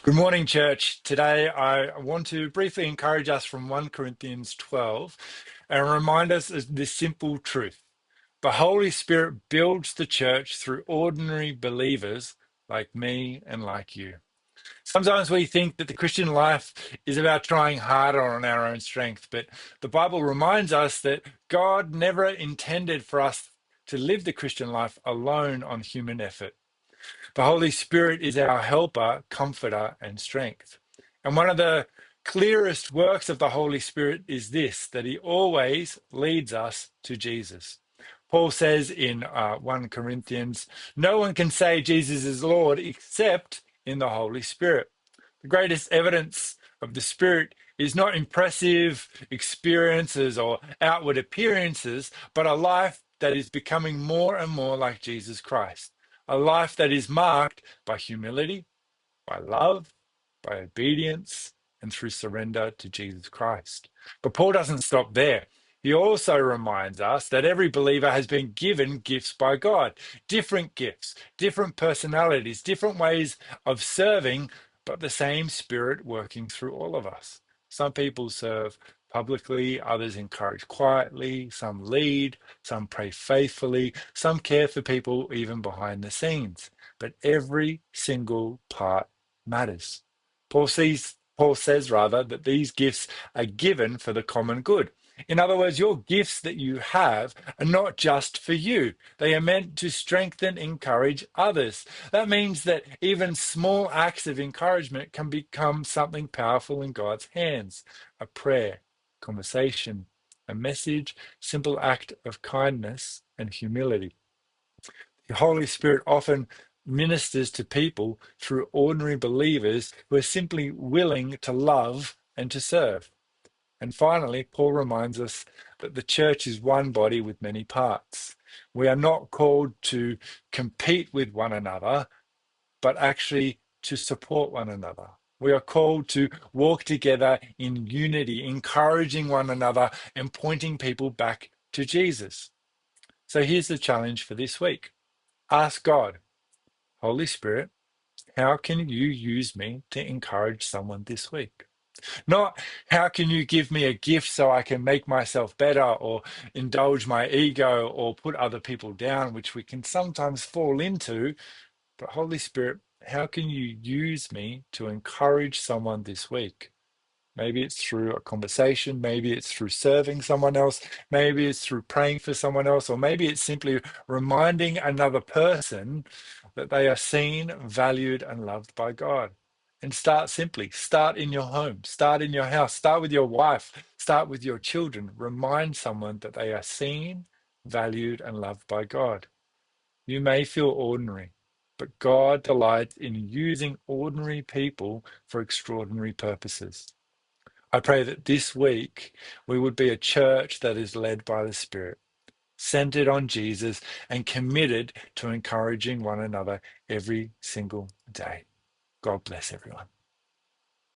Good morning, church. Today, I want to briefly encourage us from 1 Corinthians 12 and remind us of this simple truth. The Holy Spirit builds the church through ordinary believers like me and like you. Sometimes we think that the Christian life is about trying harder on our own strength, but the Bible reminds us that God never intended for us to live the Christian life alone on human effort. The Holy Spirit is our helper, comforter, and strength. And one of the clearest works of the Holy Spirit is this, that he always leads us to Jesus. Paul says in 1 Corinthians, no one can say Jesus is Lord except in the Holy Spirit. The greatest evidence of the Spirit is not impressive experiences or outward appearances, but a life that is becoming more and more like Jesus Christ. A life that is marked by humility, by love, by obedience, and through surrender to Jesus Christ. But Paul doesn't stop there. He also reminds us that every believer has been given gifts by God, different gifts, different personalities, different ways of serving, but the same Spirit working through all of us. Some people serve publicly, others encourage quietly, some lead, some pray faithfully, some care for people even behind the scenes. But every single part matters. Paul says rather that these gifts are given for the common good. In other words, your gifts that you have are not just for you. They are meant to strengthen, encourage others. That means that even small acts of encouragement can become something powerful in God's hands. A prayer, conversation, a message, simple act of kindness and humility. The Holy Spirit often ministers to people through ordinary believers who are simply willing to love and to serve. And finally, Paul reminds us that the church is one body with many parts. We are not called to compete with one another, but actually to support one another. We are called to walk together in unity, encouraging one another and pointing people back to Jesus. So here's the challenge for this week. Ask God, Holy Spirit, how can you use me to encourage someone this week? Not how can you give me a gift so I can make myself better or indulge my ego or put other people down, which we can sometimes fall into. But Holy Spirit, how can you use me to encourage someone this week? Maybe it's through a conversation, maybe it's through serving someone else, maybe it's through praying for someone else, or maybe it's simply reminding another person that they are seen, valued, and loved by God. And start simply. Start in your home, start in your house, start with your wife, start with your children. Remind someone that they are seen, valued, and loved by God. You may feel ordinary, but God delights in using ordinary people for extraordinary purposes. I pray that this week we would be a church that is led by the Spirit, centered on Jesus, and committed to encouraging one another every single day. God bless everyone.